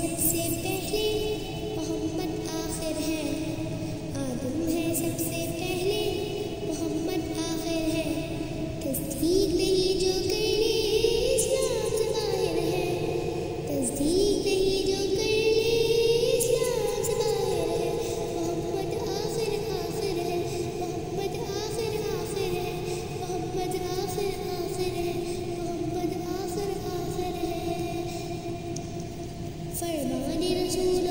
सबसे पहले, मोहम्मद आखिर है। आदम है सबसे पहले, मोहम्मद आखिर है। तस्दीक नहीं जो कर ले, इस्लाम से बाहर है। तस्दीक नहीं जो कर ले, इस्लाम से बाहर है। मोहम्मद आखिर आखिर है, मोहम्मद आखिर आखिर है, मोहम्मद आखिर आखिर है, मोहम्मद आखिर आखिर है। फरमाने रसूल